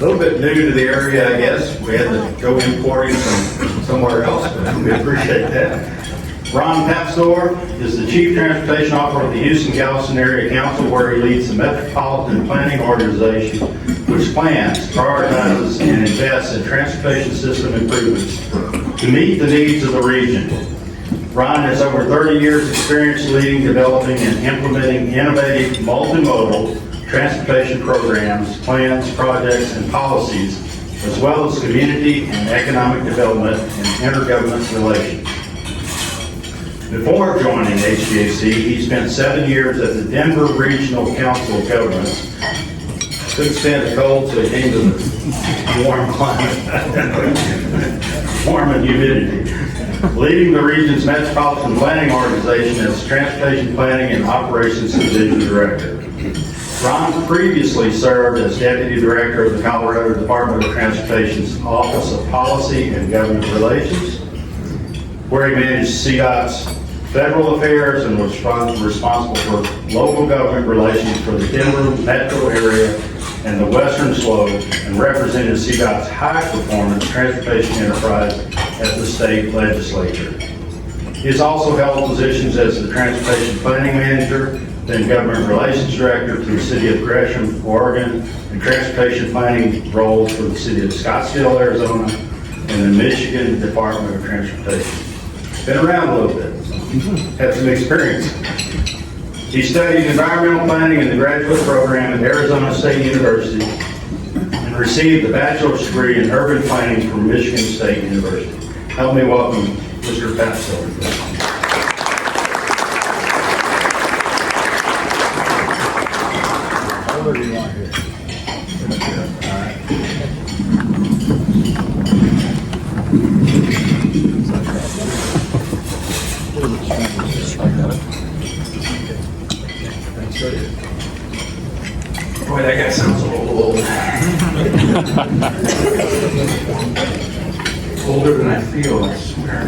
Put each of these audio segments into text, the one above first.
little bit new to the area, I guess. We had to go importing from somewhere else, but we appreciate that. Ron Papsdorf is the Chief Transportation Officer of the Houston-Galveston Area Council, where he leads the Metropolitan Planning Organization, which plans, prioritizes, and invests in transportation system improvements to meet the needs of the region. Ron has over 30 years' experience leading, developing, and implementing innovative multimodal transportation programs, plans, projects, and policies, as well as community and economic development and intergovernment relations. Before joining H-GAC, he spent 7 years at the Denver Regional Council of Governments. Couldn't stand the cold, so he came to the warm climate, warm and humidity. Leading the region's Metropolitan Planning Organization as Transportation Planning and Operations Division Director. Ron previously served as Deputy Director of the Colorado Department of Transportation's Office of Policy and Government Relations, where he managed CDOT's federal affairs and was responsible for local government relations for the Denver metro area and the Western Slope, and represented CDOT's high-performance transportation enterprise at the state legislature. He has also held positions as the Transportation Planning Manager, then Government Relations Director for the City of Gresham, Oregon, and Transportation Planning roles for the City of Scottsdale, Arizona, and the Michigan Department of Transportation. Been around a little bit, had some experience. He studied environmental planning in the graduate program at Arizona State University and received a bachelor's degree in urban planning from Michigan State University. Help me welcome Mr. Papsdorf. What do you want here? All right. Boy, that guy sounds a little old. Older than I feel, I swear.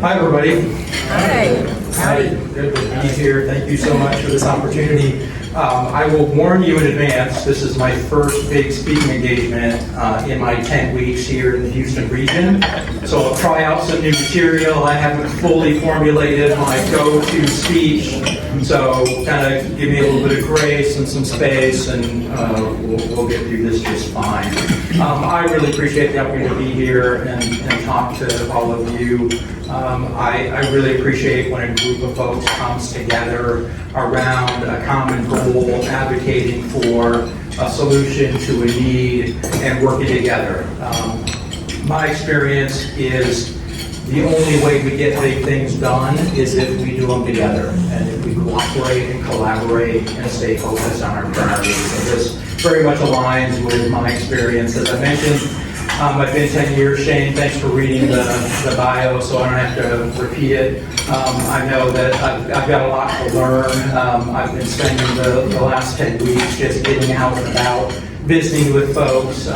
Hi, everybody. Hi. Hi. Good to be here. Thank you so much for this opportunity. I will warn you in advance, this is my first big speaking engagement in my 10 weeks here in the Houston region. So I'll try out some new material. I haven't fully formulated my go-to speech. So kind of give me a little bit of grace and some space, and we'll get through this just fine. I really appreciate the opportunity to be here and talk to all of you. I really appreciate when a group of folks comes together around a common goal, advocating for a solution to a need and working together. My experience is the only way we get big things done is if we do them together and if we cooperate and collaborate and stay focused on our priorities. So this very much aligns with my experience. As I mentioned, I've been 10 years. Shane, thanks for reading the bio, so I don't have to repeat it. I know that I've got a lot to learn. I've been spending the last 10 weeks just getting out and about, visiting with folks,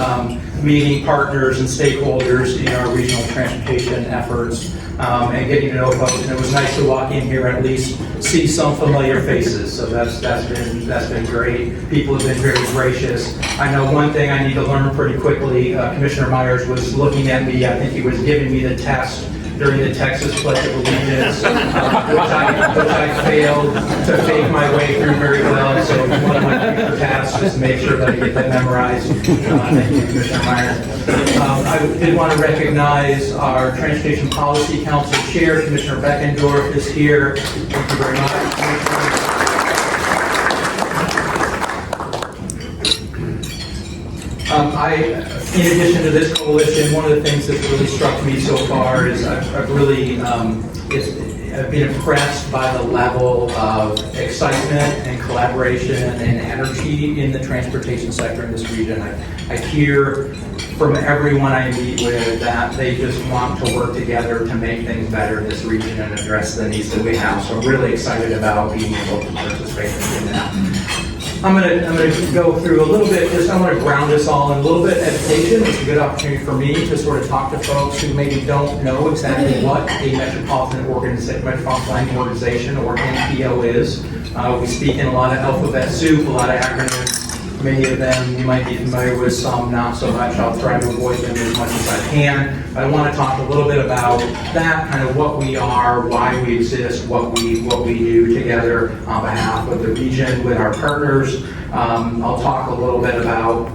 meeting partners and stakeholders in our regional transportation efforts, and getting to know folks. And it was nice to walk in here and at least see some familiar faces. So that's been great. People have been very gracious. I know one thing I need to learn pretty quickly. Commissioner Myers was looking at me. I think he was giving me the test during the Texas Pledge of Allegiance, which I failed to fake my way through very well. So one of my future tasks is to make sure that I get that memorized. Thank you, Commissioner Myers. I did want to recognize our Transportation Policy Council Chair, Commissioner Beckendorf, is here. Thank you very much. In addition to this coalition, one of the things that's really struck me so far is I've really I've been impressed by the level of excitement and collaboration and energy in the transportation sector in this region. I hear from everyone I meet with that they just want to work together to make things better in this region and address the needs that we have. So I'm really excited about being able to participate in that. I'm gonna go through a little bit, I want to ground us all in a little bit of education. It's a good opportunity for me to sort of talk to folks who maybe don't know exactly what a metropolitan planning organization or MPO is. We speak in a lot of alphabet soup, a lot of acronyms. Many of them you might be familiar with, some not so much. I'll try to avoid them as much as I can. But I want to talk a little bit about that, kind of what we are, why we exist, what we do together on behalf of the region with our partners. I'll talk a little bit about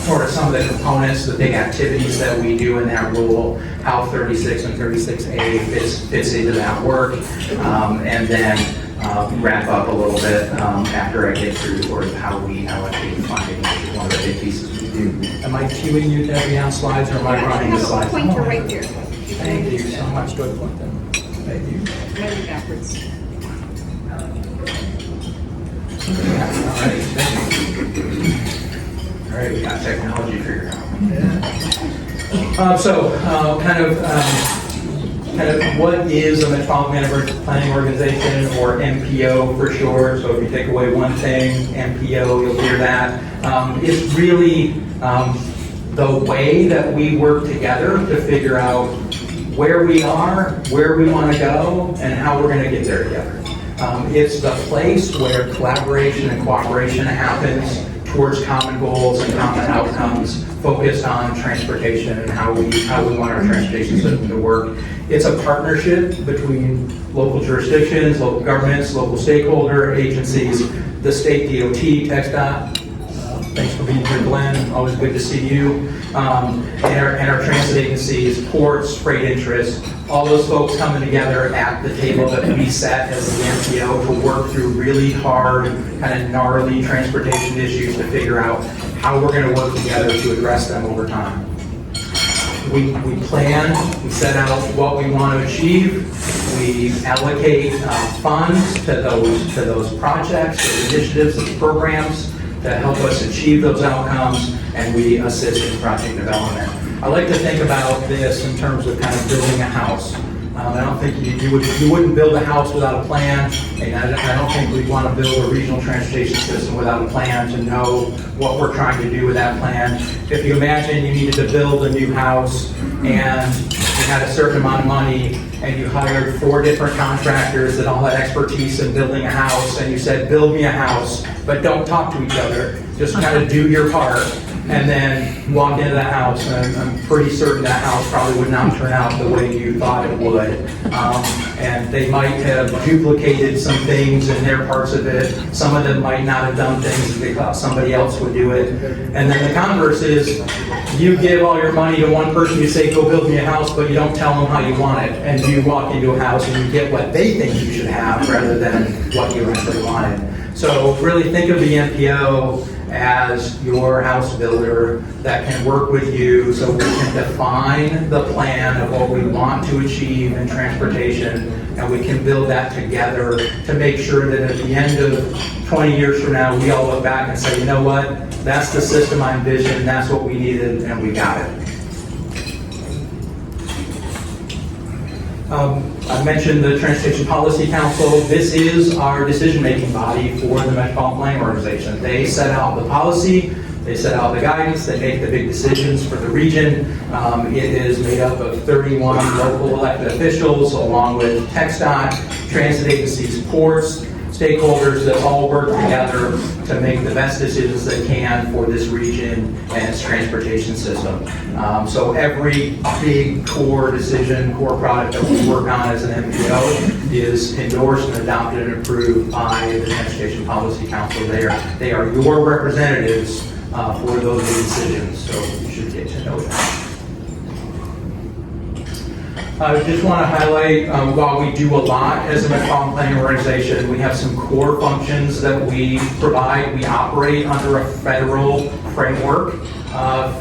sort of some of the components, the big activities that we do in that role, how 36 and 36A fits into that work, and then wrap up a little bit after I get through sort of how we allocate funding, which is one of the big pieces we do. Am I cueing you to be on slides, or am I running the slides? I have a pointer right there. Thank you so much. Do I point them? Thank you. Maybe backwards. All right, we got technology figured out. Kind of what is a Metropolitan Planning Organization, or MPO for short? So if you take away one thing, MPO, you'll hear that. It's really the way that we work together to figure out where we are, where we want to go, and how we're going to get there together. It's the place where collaboration and cooperation happens towards common goals and common outcomes focused on transportation and how we want our transportation system to work. It's a partnership between local jurisdictions, local governments, local stakeholder agencies, the state DOT, TxDOT. Thanks for being here, Glenn. Always good to see you. And our transit agencies, ports, freight interests, all those folks coming together at the table that we set as the MPO to work through really hard, kind of gnarly transportation issues to figure out how we're going to work together to address them over time. We plan, we set out what we want to achieve, we allocate funds to those projects, those initiatives, those programs to help us achieve those outcomes, and we assist in project development. I like to think about this in terms of kind of building a house. I don't think you wouldn't build a house without a plan, and I don't think we'd want to build a regional transportation system without a plan to know what we're trying to do with that plan. If you imagine you needed to build a new house and you had a certain amount of money and you hired 4 different contractors that all had expertise in building a house, and you said, build me a house, but don't talk to each other, just kind of do your part, and then walk into the house, and I'm pretty certain that house probably would not turn out the way you thought it would. And they might have duplicated some things in their parts of it. Some of them might not have done things they thought somebody else would do it. And then the converse is, you give all your money to one person, you say, go build me a house, but you don't tell them how you want it. And you walk into a house and you get what they think you should have rather than what you actually wanted. So really think of the MPO as your house builder that can work with you so we can define the plan of what we want to achieve in transportation, and we can build that together to make sure that at the end of 20 years from now, we all look back and say, you know what, that's the system I envisioned, that's what we needed, and we got it. I mentioned the Transportation Policy Council. This is our decision-making body for the Metropolitan Planning Organization. They set out the policy, they set out the guidance, they make the big decisions for the region. It is made up of 31 local elected officials, along with TxDOT, transit agencies, ports, stakeholders that all work together to make the best decisions they can for this region and its transportation system. So every big core decision, core product that we work on as an MPO is endorsed and adopted and approved by the Transportation Policy Council. They are your representatives for those big decisions, so you should get to know that. I just want to highlight, while we do a lot as a Metropolitan Planning Organization, we have some core functions that we provide. We operate under a federal framework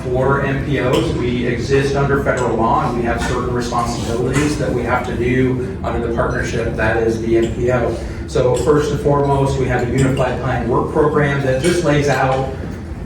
for MPOs. We exist under federal law, and we have certain responsibilities that we have to do under the partnership that is the MPO. So first and foremost, we have a Unified Planning Work Program that just lays out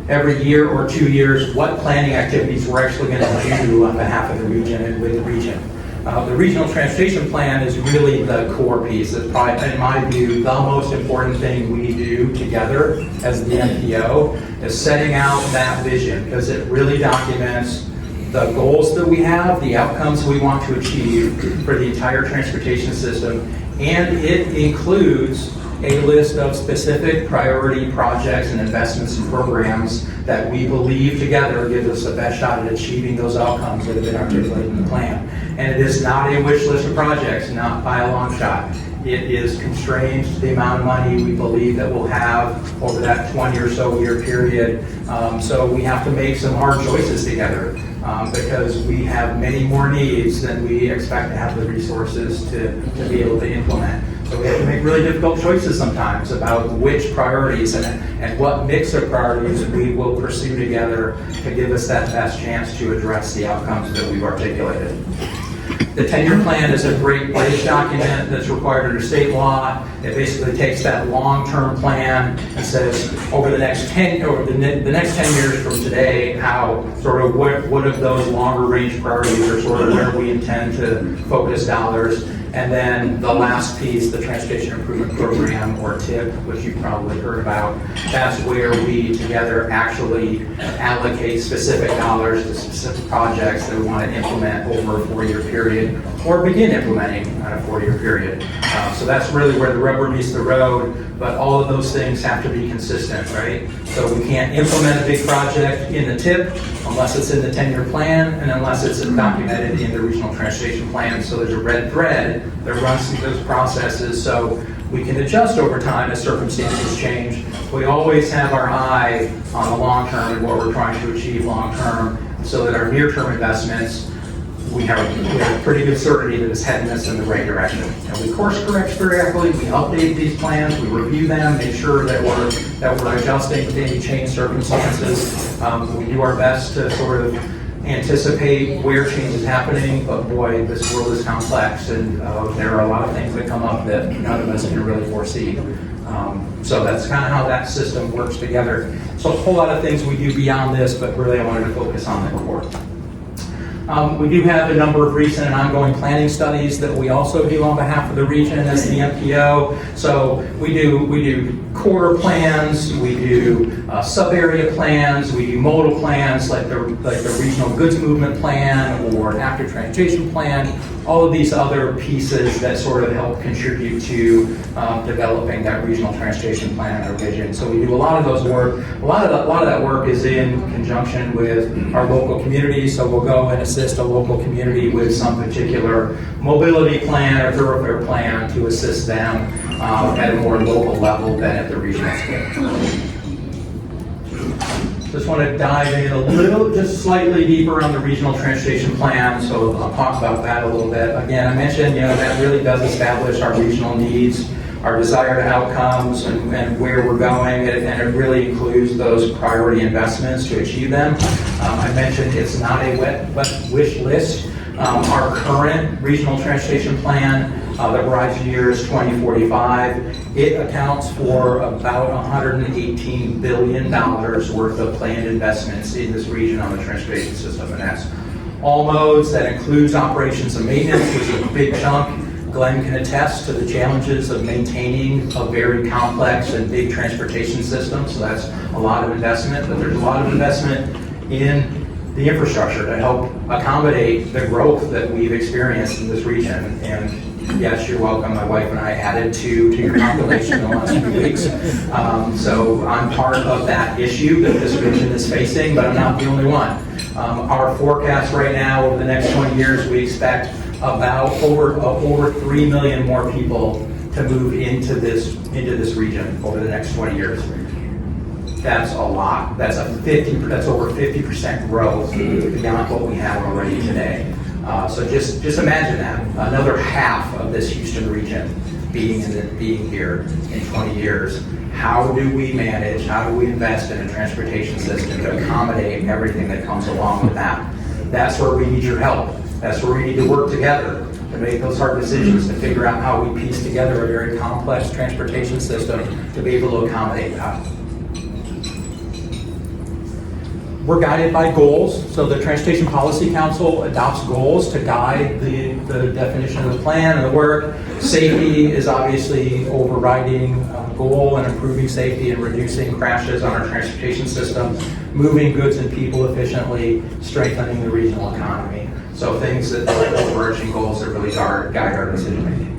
every year or 2 years what planning activities we're actually going to do on behalf of the region and with the region. The Regional Transportation Plan is really the core piece. It's probably, in my view, the most important thing we do together as the MPO is setting out that vision, because it really documents the goals that we have, the outcomes we want to achieve for the entire transportation system, and it includes a list of specific priority projects and investments and programs that we believe together gives us the best shot at achieving those outcomes that have been articulated in the plan. And it is not a wish list of projects, not by a long shot. It is constrained to the amount of money we believe that we'll have over that 20 or so year period. So we have to make some hard choices together because we have many more needs than we expect to have the resources to be able to implement. So we have to make really difficult choices sometimes about which priorities and what mix of priorities we will pursue together to give us that best chance to address the outcomes that we've articulated. The 10-year plan is a great bridge document that's required under state law. It basically takes that long-term plan and says over the next 10 years from today, how sort of what of those longer range priorities are sort of where we intend to focus dollars. And then the last piece, the Transportation Improvement Program, or TIP, which you've probably heard about, that's where we together actually allocate specific dollars to specific projects that we want to implement over a 4-year period or begin implementing on a 4-year period. So that's really where the rubber meets the road, but all of those things have to be consistent, right? So we can't implement a big project in the TIP unless it's in the 10-year plan and unless it's documented in the regional transportation plan. So there's a red thread that runs through those processes so we can adjust over time as circumstances change. We always have our eye on the long term and what we're trying to achieve long term so that our near-term investments, we have pretty good certainty that it's heading us in the right direction. And we course correct periodically, we update these plans, we review them, make sure that we're adjusting to any changed circumstances. We do our best to sort of anticipate where change is happening, but boy, this world is complex and there are a lot of things that come up that none of us can really foresee. So that's kind of how that system works together. So a whole lot of things we do beyond this, but really I wanted to focus on the core. We do have a number of recent and ongoing planning studies that we also do on behalf of the region as the MPO. So we do core plans, we do sub-area plans, we do modal plans like the regional goods movement plan or active transportation plan, all of these other pieces that sort of help contribute to developing that regional transportation plan or vision. So we do a lot of those work. A lot of that work is in conjunction with our local community. So we'll go and assist a local community with some particular mobility plan or thoroughfare plan to assist them at a more local level than at the regional scale. Just want to dive in a little, just slightly deeper on the regional transportation plan, so I'll talk about that a little bit. Again, I mentioned, that really does establish our regional needs, our desired outcomes, and where we're going, and it really includes those priority investments to achieve them. I mentioned it's not a wet wish list. Our current regional transportation plan that horizon year is 2045. It accounts for about $118 billion worth of planned investments in this region on the transportation system, and that's all modes. That includes operations and maintenance, which is a big chunk. Glenn can attest to the challenges of maintaining a very complex and big transportation system, so that's a lot of investment, but there's a lot of investment in the infrastructure to help accommodate the growth that we've experienced in this region. And yes, you're welcome. My wife and I added to your population in the last few weeks. So I'm part of that issue that this region is facing, but I'm not the only one. Our forecast right now over the next 20 years, we expect about over 3 million more people to move into this region over the next 20 years. That's a lot. That's over 50% growth beyond what we have already today. So just imagine that, another half of this Houston region being here in 20 years. How do we manage, how do we invest in a transportation system to accommodate everything that comes along with that? That's where we need your help. That's where we need to work together to make those hard decisions, to figure out how we piece together a very complex transportation system to be able to accommodate that. We're guided by goals. So the Transportation Policy Council adopts goals to guide the definition of the plan and the work. Safety is obviously overriding goal and improving safety and reducing crashes on our transportation system, moving goods and people efficiently, strengthening the regional economy. So things that are overarching goals that really guide our decision making.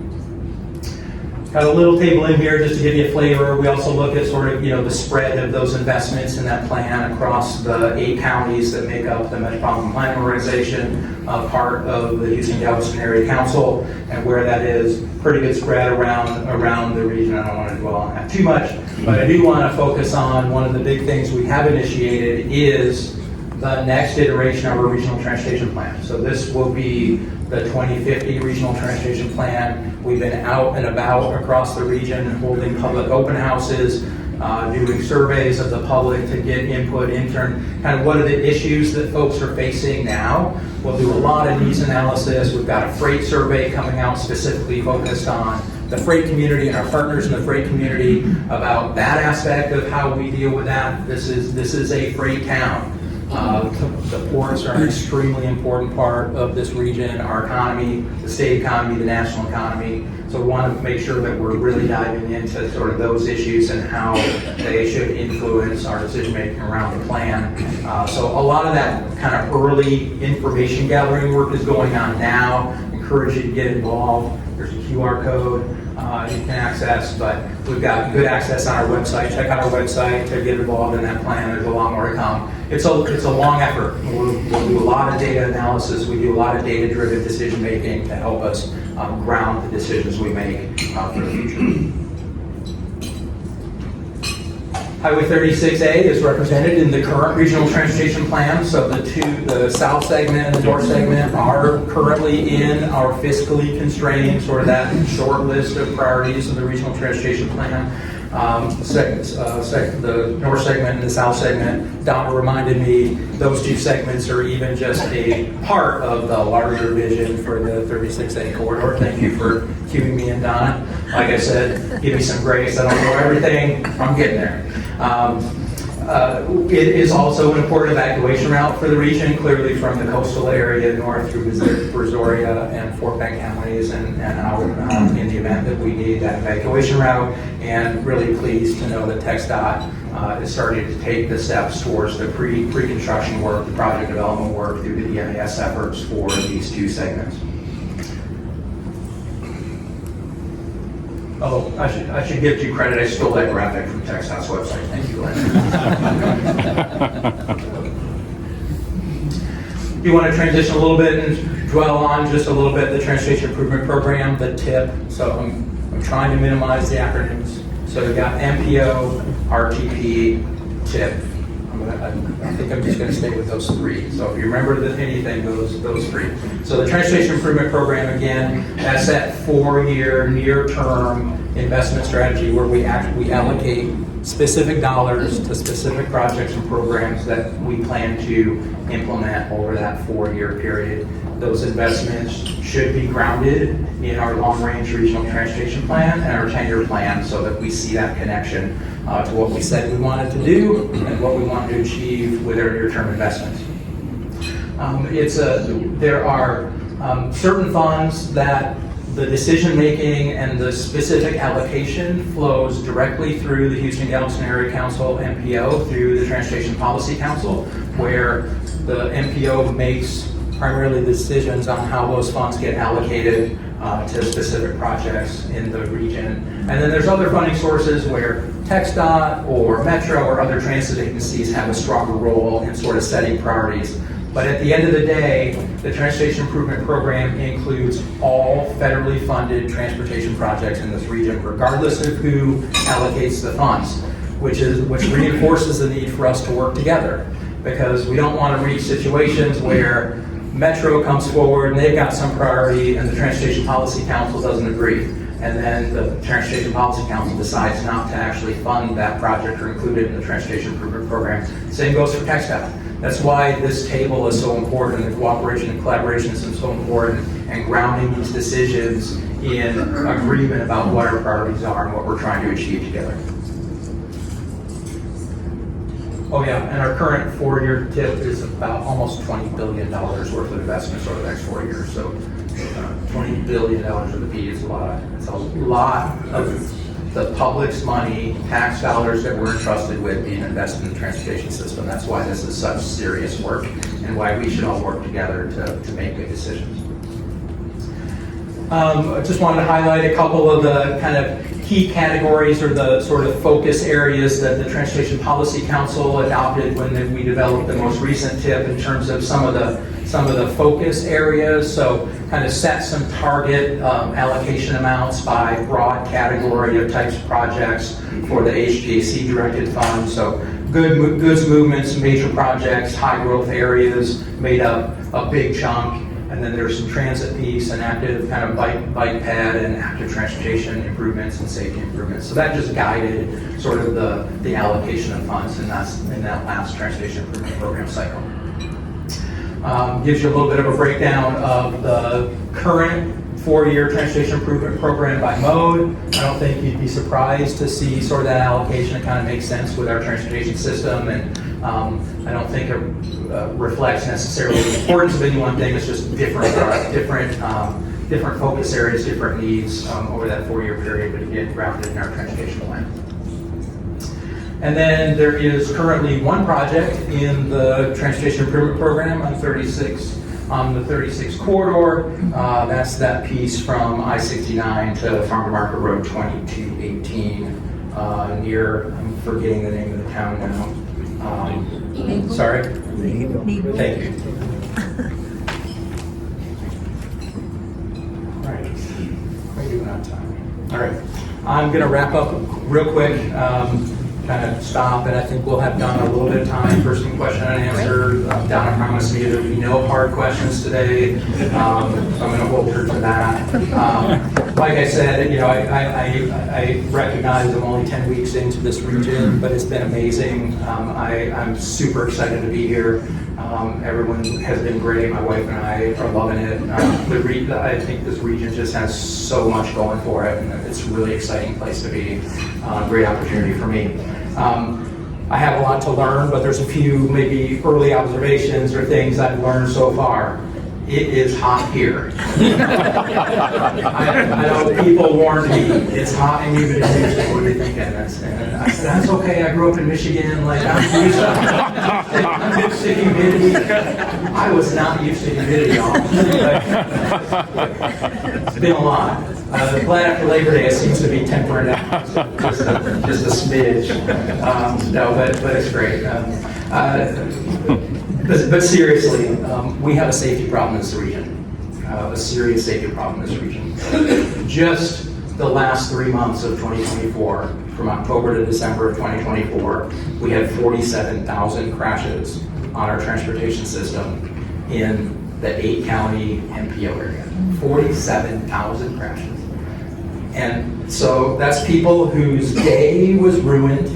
Got a little table in here just to give you a flavor. We also look at sort of, the spread of those investments in that plan across the 8 counties that make up the Metropolitan Planning Organization, part of the Houston-Galveston Area Council, and where that is pretty good spread around the region. I don't want to dwell on that too much, but I do want to focus on one of the big things we have initiated is the next iteration of our regional transportation plan. So this will be the 2050 regional transportation plan. We've been out and about across the region holding public open houses, doing surveys of the public to get input kind of what are the issues that folks are facing now. We'll do a lot of needs analysis. We've got a freight survey coming out specifically focused on the freight community and our partners in the freight community about that aspect of how we deal with that. This is a freight town. The ports are an extremely important part of this region, our economy, the state economy, the national economy. So we want to make sure that we're really diving into sort of those issues and how they should influence our decision making around the plan. So a lot of that kind of early information gathering work is going on now. Encourage you to get involved. There's a QR code you can access, but we've got good access on our website. Check out our website to get involved in that plan. There's a lot more to come. It's a long effort. We'll do a lot of data analysis. We do a lot of data-driven decision making to help us ground the decisions we make for the future. Highway 36A is represented in the current regional transportation plan. So the south segment and the north segment are currently in our fiscally constrained, sort of that short list of priorities of the regional transportation plan. The north segment and the south segment, Donna reminded me, those 2 segments are even just a part of the larger vision for the 36A corridor. Thank you for cueing me in, Donna. Like I said, give me some grace. I don't know everything. I'm getting there. It is also an important evacuation route for the region, clearly from the coastal area north through Brazoria and Fort Bend counties and out in the event that we need that evacuation route. And really pleased to know that TxDOT is starting to take the steps towards the pre-construction work, the project development work through the EIS efforts for these 2 segments. Oh, I should give you credit. I stole that graphic from TxDOT's website. Thank you, Lynn. You want to transition a little bit and dwell on just a little bit the Transportation Improvement Program, the TIP. So I'm trying to minimize the acronyms. So we've got MPO, RTP, TIP. I think I'm just going to stay with those 3. So if you remember anything, those 3. So the Transportation Improvement Program, again, that's that 4-year, near-term investment strategy where we allocate specific dollars to specific projects and programs that we plan to implement over that 4-year period. Those investments should be grounded in our long-range regional transportation plan and our 10-year plan so that we see that connection to what we said we wanted to do and what we want to achieve with our near-term investments. There are certain funds that the decision-making and the specific allocation flows directly through the Houston-Galveston Area Council, MPO, through the Transportation Policy Council, where the MPO makes primarily the decisions on how those funds get allocated to specific projects in the region. And then there's other funding sources where TxDOT or Metro or other transit agencies have a stronger role in sort of setting priorities. But at the end of the day, the Transportation Improvement Program includes all federally funded transportation projects in this region, regardless of who allocates the funds, which reinforces the need for us to work together. Because we don't want to reach situations where Metro comes forward and they've got some priority and the Transportation Policy Council doesn't agree. And then the Transportation Policy Council decides not to actually fund that project or include it in the Transportation Improvement Program. Same goes for TxDOT. That's why this table is so important, the cooperation and collaboration is so important, and grounding these decisions in agreement about what our priorities are and what we're trying to achieve together. Oh yeah, and our current 4-year TIP is about almost $20 billion worth of investments over the next 4 years. So $20 billion with a B is a lot. It's a lot of the public's money, tax dollars that we're entrusted with being invested in the transportation system. That's why this is such serious work and why we should all work together to make good decisions. I just wanted to highlight a couple of the kind of key categories or the sort of focus areas that the Transportation Policy Council adopted when we developed the most recent tip in terms of some of the focus areas. So kind of set some target allocation amounts by broad category of types of projects for the H-GAC directed fund. So goods movements, major projects, high growth areas made up a big chunk. And then there's some transit piece and active kind of bike ped and active transportation improvements and safety improvements. So that just guided sort of the allocation of funds in that last transportation improvement program cycle. Gives you a little bit of a breakdown of the current 4-year transportation improvement program by mode. I don't think you'd be surprised to see sort of that allocation. It kind of makes sense with our transportation system, and I don't think it reflects necessarily the importance of any one thing. It's just different focus areas, different needs over that 4-year period, but again, grounded in our transportation plan. And then there is currently one project in the transportation improvement program on the 36 corridor. That's that piece from I-69 to Farm to Market Road 2218 near, I'm forgetting the name of the town now. Sorry? Thank you. All right. What are you doing on time? All right. I'm going to wrap up real quick. Kind of stop, and I think we'll have done a little bit of time for some question and answer. Donna promised me there will be no hard questions today, so I'm going to hold her to that. Like I said, you know, I recognize I'm only 10 weeks into this region, but it's been amazing. I'm super excited to be here. Everyone has been great. My wife and I are loving it. I think this region just has so much going for it, and it's a really exciting place to be. Great opportunity for me. I have a lot to learn, but there's a few maybe early observations or things I've learned so far. It is hot here. I know people warned me, it's hot and humid in Houston. What are they thinking? And I said, that's okay. I grew up in Michigan. Like, I'm used to humidity. I was not used to humidity, y'all. It's been a lot. Glad after Labor Day, it seems to be tempering out just a smidge. No, but it's great. But seriously, we have a safety problem in this region, a serious safety problem in this region. Just the last 3 months of 2024, from October to December of 2024, we had 47,000 crashes on our transportation system in the 8-county MPO area. 47,000 crashes. And so that's people whose day was ruined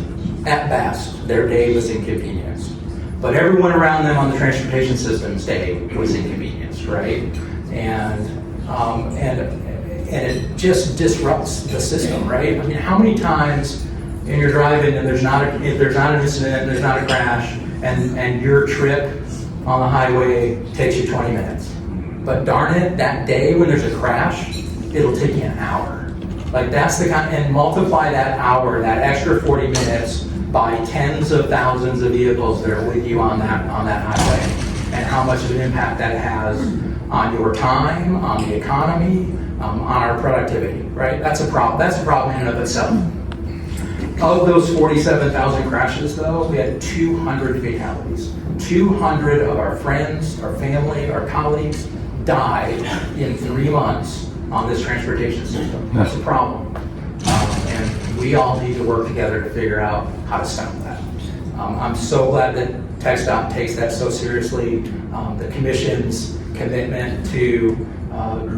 at best. Their day was inconvenienced. But everyone around them on the transportation system's day was inconvenienced, right? And it just disrupts the system, right? I mean, how many times when you're driving and if there's not an incident, there's not a crash, and your trip on the highway takes you 20 minutes. But darn it, that day when there's a crash, it'll take you an hour. Like that's the kind, and multiply that hour, that extra 40 minutes by tens of thousands of vehicles that are with you on that highway, and how much of an impact that has on your time, on the economy, on our productivity, right? That's a problem. That's a problem in and of itself. Of those 47,000 crashes, though, we had 200 fatalities. 200 of our friends, our family, our colleagues died in 3 months on this transportation system. That's a problem. And we all need to work together to figure out how to stop that. I'm so glad that TxDOT takes that so seriously. The Commission's commitment to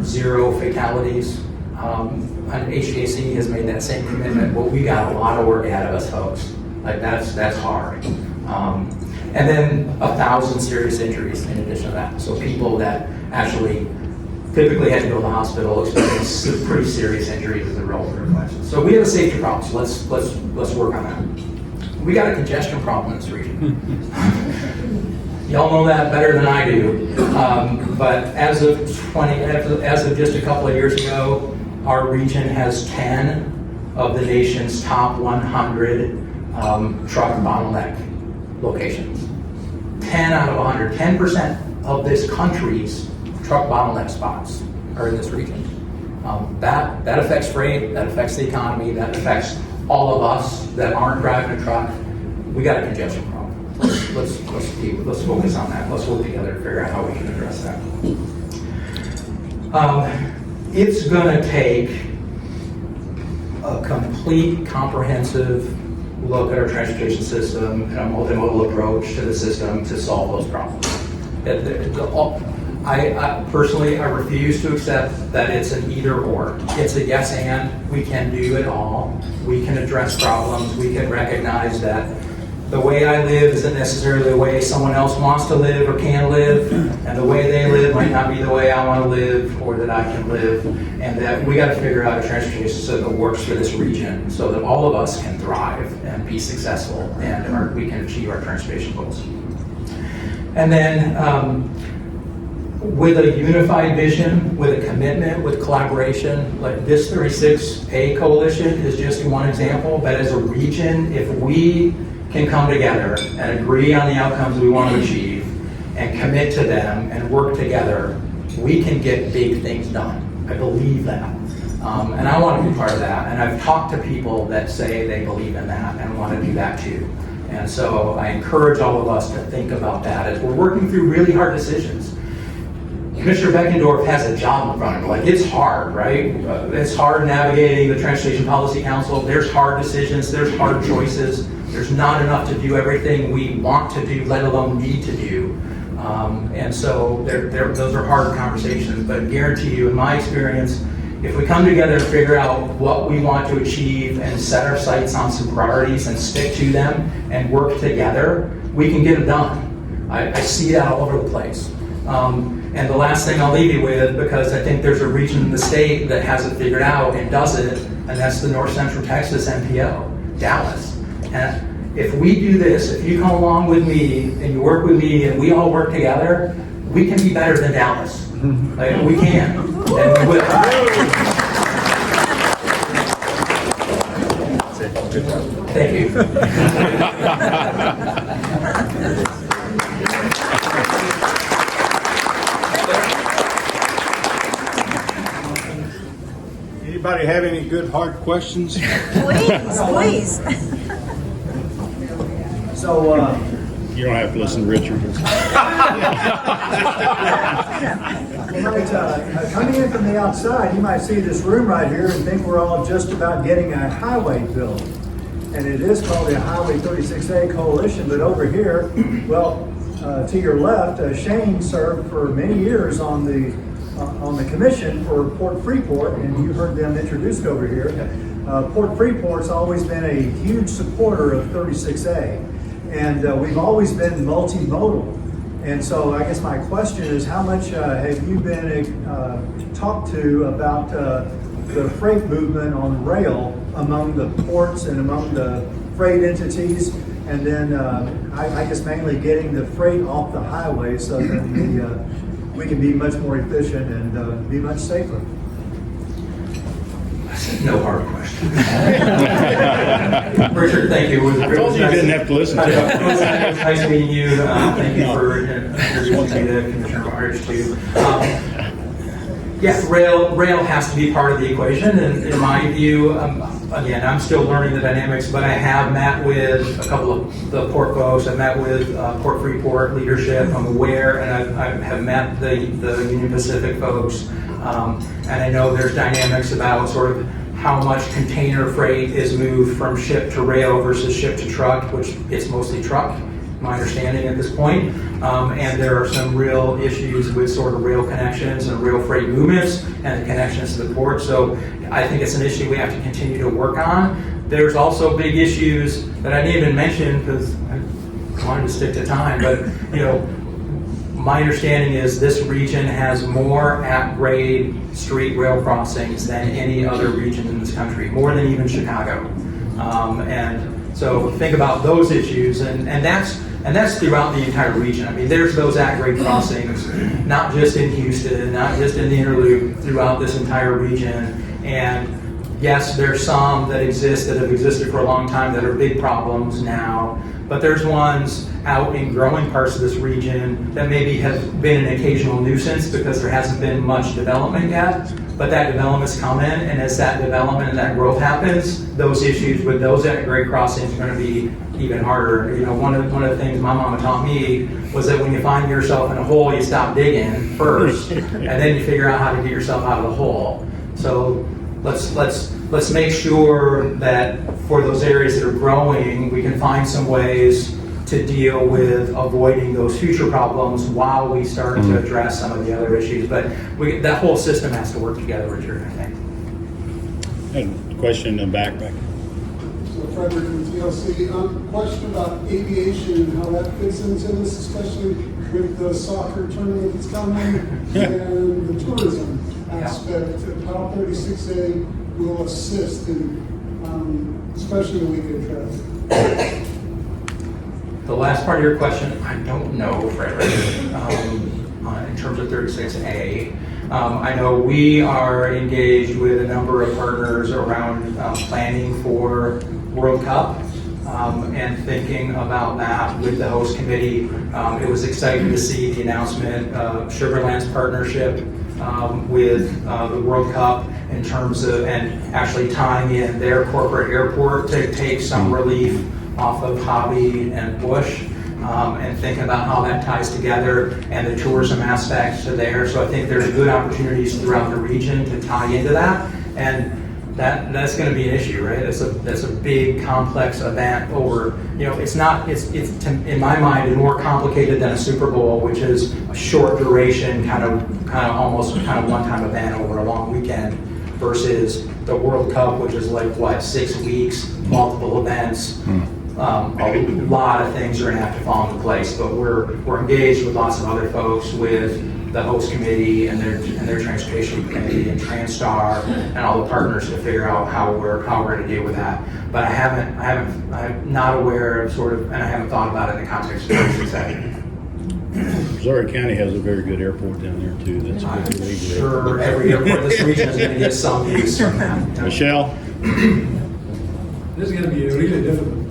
0 fatalities. And H-GAC has made that same commitment, but we got a lot of work ahead of us, folks. Like that's hard. And then 1,000 serious injuries in addition to that. So people that actually typically had to go to the hospital, experience pretty serious injuries as a result of their classes. So we have a safety problem, so let's work on that. We got a congestion problem in this region. Y'all know that better than I do. But as of just a couple of years ago, our region has 10 of the nation's top 100 truck bottleneck locations. 10 out of 100, 10% of this country's truck bottleneck spots are in this region. That affects freight, that affects the economy, that affects all of us that aren't driving a truck. We got a congestion problem. Let's focus on that. Let's work together to figure out how we can address that. It's going to take a complete, comprehensive look at our transportation system and a multimodal approach to the system to solve those problems. I personally refuse to accept that it's an either or. It's a yes and. We can do it all. We can address problems. We can recognize that the way I live isn't necessarily the way someone else wants to live or can live, and the way they live might not be the way I want to live or that I can live, and that we got to figure out a transportation system that works for this region so that all of us can thrive and be successful and we can achieve our transportation goals. And then with a unified vision, with a commitment, with collaboration, like this 36A coalition is just one example, but as a region, if we can come together and agree on the outcomes we want to achieve and commit to them and work together, we can get big things done. I believe that. And I want to be part of that. And I've talked to people that say they believe in that and want to do that too. And so I encourage all of us to think about that as we're working through really hard decisions. Commissioner Beckendorf has a job in front of him. Like, it's hard, right? It's hard navigating the Transportation Policy Council. There's hard decisions. There's hard choices. There's not enough to do everything we want to do, let alone need to do. And so those are hard conversations. But I guarantee you, in my experience, if we come together and figure out what we want to achieve and set our sights on some priorities and stick to them and work together, we can get them done. I see that all over the place. And the last thing I'll leave you with, because I think there's a region in the state that has it figured out and does it, and that's the North Central Texas NPO, Dallas. And if we do this, if you come along with me and you work with me and we all work together, we can be better than Dallas. Like, we can, and we will. Thank you. Anybody have any good hard questions? Please. So, You don't have to listen to Richard. coming in from the outside, you might see this room right here and think we're all just about getting a highway built. And it is called the Highway 36A Coalition, but over here, well, to your left, Shane served for many years on the commission for Port Freeport, and you heard them introduced over here. Port Freeport's always been a huge supporter of 36A, and we've always been multimodal. And so I guess my question is, how much have you been talked to about the freight movement on rail among the ports and among the freight entities, and then I guess mainly getting the freight off the highway so that we can be much more efficient and be much safer? No hard question. Richard, thank you. I told you didn't have to listen to it. It was nice meeting you. Thank you for introducing me to Commissioner Myers too. Yeah, rail has to be part of the equation, and in my view, again, I'm still learning the dynamics, but I have met with a couple of the port folks. I've met with Port Freeport leadership. I'm aware, and I have met the Union Pacific folks, and I know there's dynamics about sort of how much container freight is moved from ship to rail versus ship to truck, which it's mostly truck, my understanding at this point. And there are some real issues with sort of rail connections and rail freight movements and the connections to the port. So I think it's an issue we have to continue to work on. There's also big issues that I didn't even mention because I wanted to stick to time, but my understanding is this region has more at-grade street rail crossings than any other region in this country, more than even Chicago. And so think about those issues, and that's throughout the entire region. I mean, there's those at-grade crossings, not just in Houston, not just in the Interloop, throughout this entire region. And yes, there's some that have existed for a long time that are big problems now, But there's ones out in growing parts of this region that maybe have been an occasional nuisance because there hasn't been much development yet. But that development's coming, and as that development and that growth happens, those issues with those at grade crossings are going to be even harder. You know, one of the things my mama taught me was that when you find yourself in a hole, you stop digging first, and then you figure out how to get yourself out of the hole. So let's make sure that for those areas that are growing, we can find some ways to deal with avoiding those future problems while we start to address some of the other issues. But that whole system has to work together, Richard, I think. And question in the back. So Frederick with TLC, question about aviation and how that fits into this, especially with the soccer tournament that's coming and the tourism aspect of how 36A will assist in, especially the weekend traffic. The last part of your question, I don't know, Frederick, in terms of 36A. I know we are engaged with a number of partners around planning for World Cup and thinking about that with the host committee. It was exciting to see the announcement of Sugarland's partnership with the World Cup in terms of, and actually tying in their corporate airport to take some relief off of Hobby and Bush, and think about how that ties together and the tourism aspects to there. So I think there's good opportunities throughout the region to tie into that, and that's going to be an issue, right? That's a big, complex event over, you know, it's in my mind more complicated than a Super Bowl, which is a short duration, kind of almost one-time event over a long weekend, versus the World Cup, which is like, what, 6 weeks, multiple events. A lot of things are going to have to fall into place, but we're engaged with lots of other folks, with the host committee and their transportation committee and Transtar and all the partners to figure out how we're going to deal with that. But I'm not aware of and I haven't thought about it in the context of 36A. Missouri County has a very good airport down there too. That's I'm a good league. sure every airport in this region is going to get some use from that. Michelle? This is going to be a really difficult one.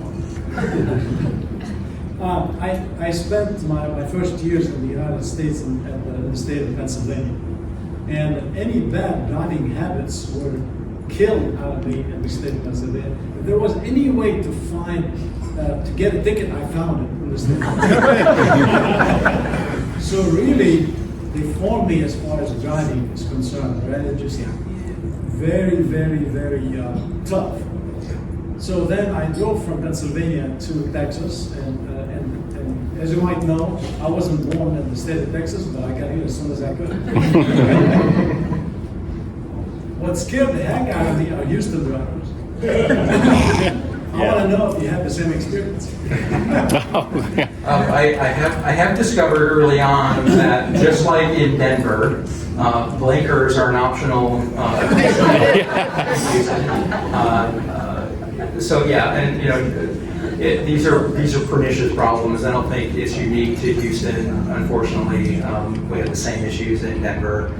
I spent my first years in the United States in the state of Pennsylvania, and any bad driving habits were killed out of me in the state of Pennsylvania. If there was any way to find, to get a ticket, I found it in the state. So really, they formed me as far as driving is concerned, right? It's just very, very, very tough. So then I drove from Pennsylvania to Texas, and as you might know, I wasn't born in the state of Texas, but I got here as soon as I could. What scared the heck out of me are Houston drivers. I want to know if you have the same experience. I have discovered early on that just like in Denver, blinkers are an optional. So yeah, and you know, these are pernicious problems. I don't think it's unique to Houston. Unfortunately, we have the same issues in Denver.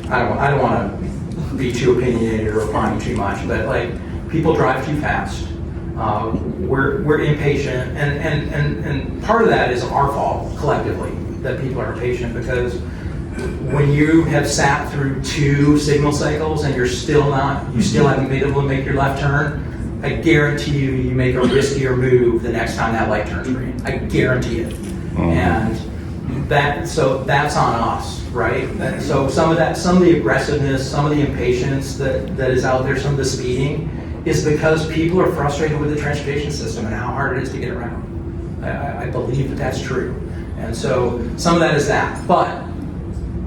I don't want to be too opinionated or opine too much, but like, people drive too fast. We're impatient, and part of that is our fault collectively, that people are impatient, because when you have sat through 2 signal cycles and you still haven't been able to make your left turn, I guarantee you make a riskier move the next time that light turns green. I guarantee it. And that's on us, right? So some of the aggressiveness, some of the impatience that is out there, some of the speeding, is because people are frustrated with the transportation system and how hard it is to get around. I believe that's true. And so some of that is that. But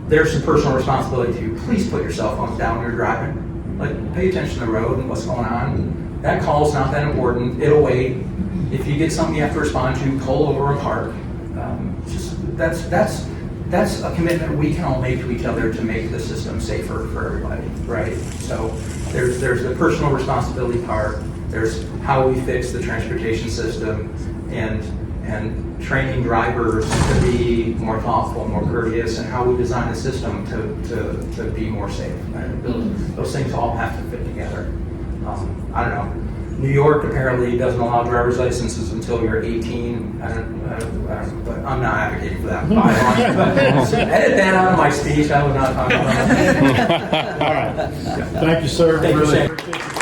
there's some personal responsibility too. Please put your cell phones down when you're driving. Like, pay attention to the road and what's going on. That call's not that important. It'll wait. If you get something you have to respond to, pull over and park. That's a commitment we can all make to each other to make the system safer for everybody, right? So there's the personal responsibility part. There's how we fix the transportation system, and training drivers to be more thoughtful, more courteous, and how we design the system to be more safe. Right? Those things all have to fit together. I don't know. New York apparently doesn't allow driver's licenses until you're 18. But I'm not advocating for that. So edit that out of my speech. I would not talk about that. All right. Thank you, sir. Thank you, Really Sam. appreciate your